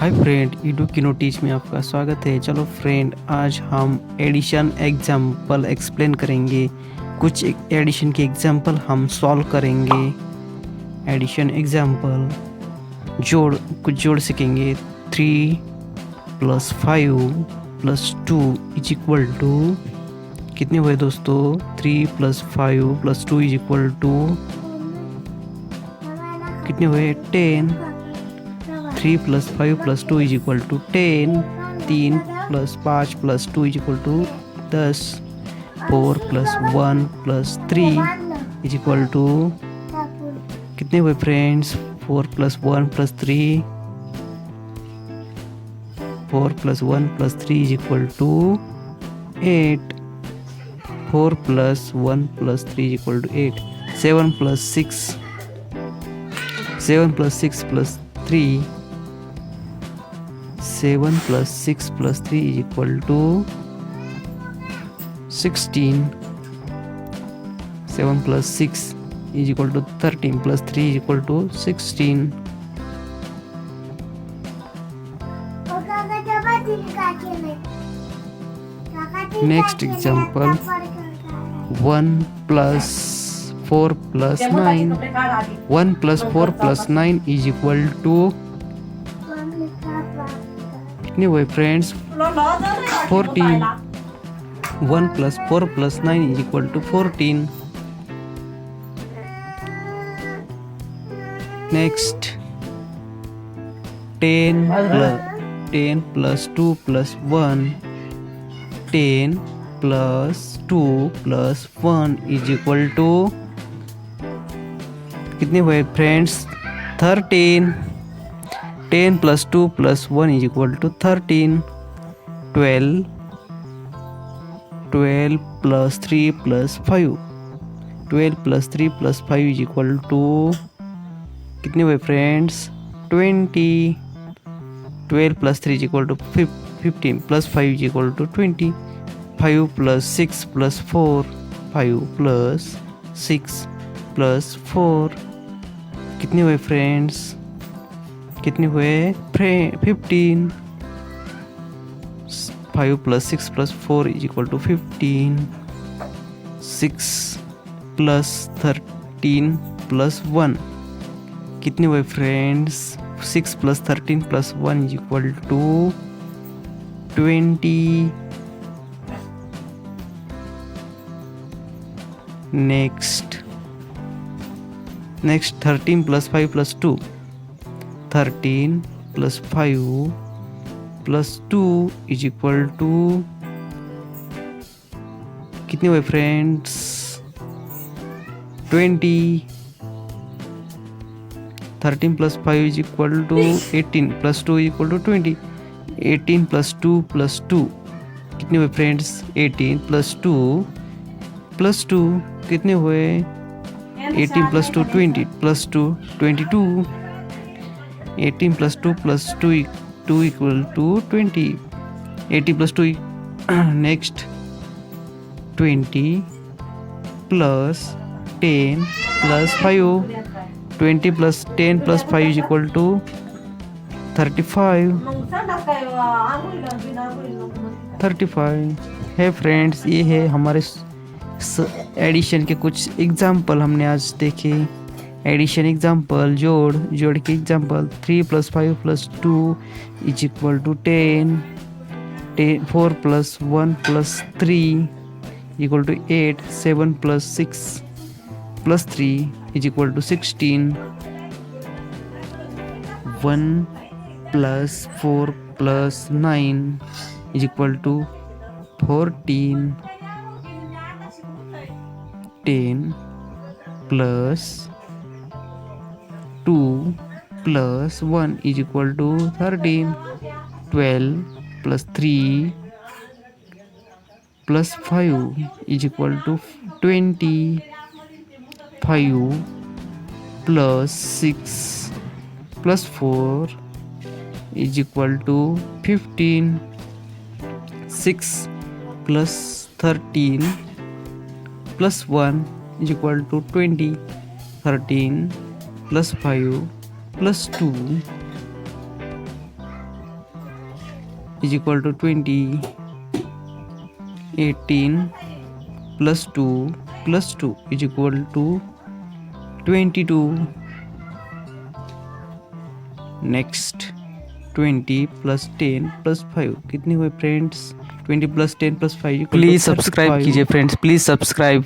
Hi friend, Edu किनो teach में आपका स्वागत है। चलो फ्रेंड, आज हम एडिशन एग्जाम्पल एक्सप्लेन करेंगे। कुछ एडिशन के एग्जाम्पल हम सॉल्व करेंगे। एडिशन एग्जाम्पल कुछ जोड़ सीखेंगे। 3 + 5 + 2 = कितने हुए दोस्तों? 3 + 5 + 2 = कितने हुए? 10। 3 + 5 + 2 = 10। 3 + 5 + 2 = 10। 4 + 1 + 3 = कितने हुए फ्रेंड्स? 4 + 1 + 3 4 + 1 + 3 = 8। 4 + 1 + 3 = 8। 7 + 6 7 + 6 + 3 7 + 6 + 3 = 16. 7 + 6 = 13 + 3 = 16. Next example, 1 + 4 + 9. 1 + 4 + 9 = कितने हुए फ्रेंड्स? 14. 1 + 4 + 9 = 14. Next, 10 + 2 + 1. 10 + 2 + 1 = कितने हुए फ्रेंड्स? 13. 10 + 2 + 1 = 13. 12 + 3 + 5. 12 + 3 + 5 = कितने हुए फ्रेंड्स? 20. 12 + 3 = 15 + 5 = 20. 5 + 6 + 4. 5 + 6 + 4 कितने हुए फ्रेंड्स? कितने हुए? 15. 5 + 6 + 4 = 15. 6 + 13 + 1 कितने हुए फ्रेंड्स? 6 + 13 + 1 = 20. Next, 13 + 5 + 2. 13 + 5 + 2 = कितने हुए फ्रेंड्स? 20. 13 + 5 = 18 + 2 = 20. 18 + 2 + 2 कितने हुए फ्रेंड्स? 18 + 2 + 2 कितने हुए? 18 + 2 20 + 2 22. 18 + 2 + 2 = 20. 18 + 2 next, 20 + 10 + 5. 20 + 10 + 5 = 35. 35 है फ्रेंड्स। ये है हमारे एडिशन के कुछ एग्जाम्पल हमने आज देखे। एडिशन एग्जाम्पल, जोड़ के example. 3 + 5 + 2 = 10. 4 + 1 + 3 = 8. 7 + 6 + 3 = 16. 1 + 4 + 9 = 14. 10 + 2 + 1 = 13. 12 + 3 + 5 = 20. 5 + 6 + 4 = 15. 6 + 13 + 1 = 20. 13 + 5 + 2 is equal to 20, 18 plus 2 plus 2 is equal to 22. Next 20 plus 10 plus 5 कितनी हुए friends? 20 plus 10 plus 5 please subscribe कीजिए फ्रेंड्स, प्लीज़ सब्सक्राइब।